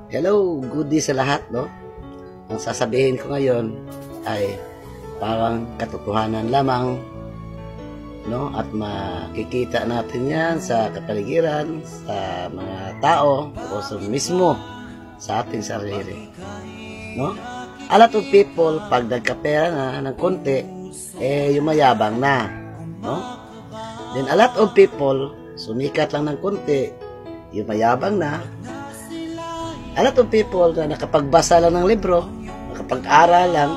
Hello, good day sa lahat, no? Ang sasabihin ko ngayon ay parang katotohanan lamang, no? At makikita natin yan sa kapaligiran, sa mga tao, o sa mismo sa ating sarili, no? A lot of people, pag nagkapera na ng konti, yumayabang na, no? Then a lot of people, sumikat lang ng konti, yumayabang na. A lot of people na nakapagbasa lang ng libro, nakapag-aral lang,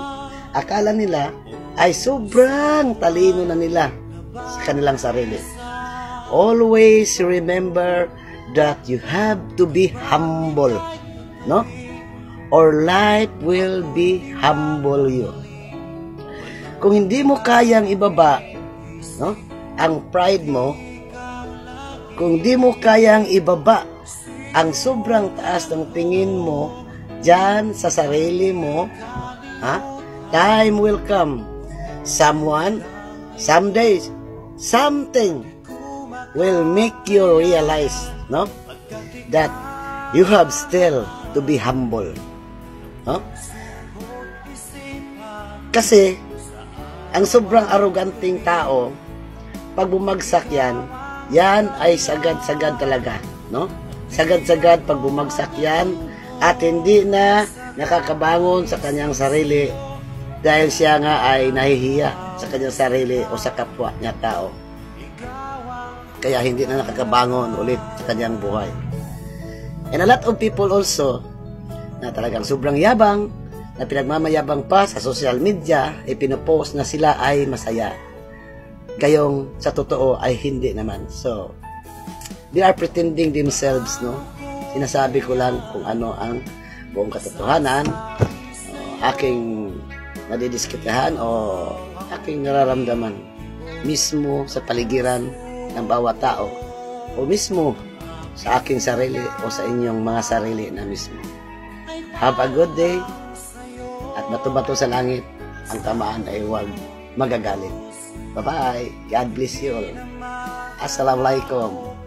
akala nila ay sobrang talino na nila sa kanilang sarili. Always remember that you have to be humble, no? Or life will be humble you. Kung hindi mo kayang ibaba, no, ang pride mo, kung hindi mo kayang ibaba ang sobrang taas ng tingin mo dyan sa sarili mo, time will come. Someone, someday, something will make you realize, no, that you have still to be humble, no? Kasi ang sobrang arroganting tao, pag bumagsak yan ay sagad-sagad talaga, no? Sagad-sagad pag bumagsak yan at hindi na nakakabangon sa kanyang sarili dahil siya nga ay nahihiya sa kanyang sarili o sa kapwa niya tao. Kaya hindi na nakakabangon ulit sa kanyang buhay. And a lot of people also na talagang sobrang yabang, na pinagmamayabang pa sa social media, pinopost na sila ay masaya. Gayong sa totoo ay hindi naman. So, they are pretending themselves, no? Sinasabi ko lang kung ano ang buong katotohanan, aking nadidiskitahan o aking nararamdaman mismo sa paligiran ng bawat tao o mismo sa aking sarili o sa inyong mga sarili na mismo. Have a good day at bato-bato sa langit ang tamaan ay huwag magagalit. Bye-bye. God bless you all. Assalamualaikum.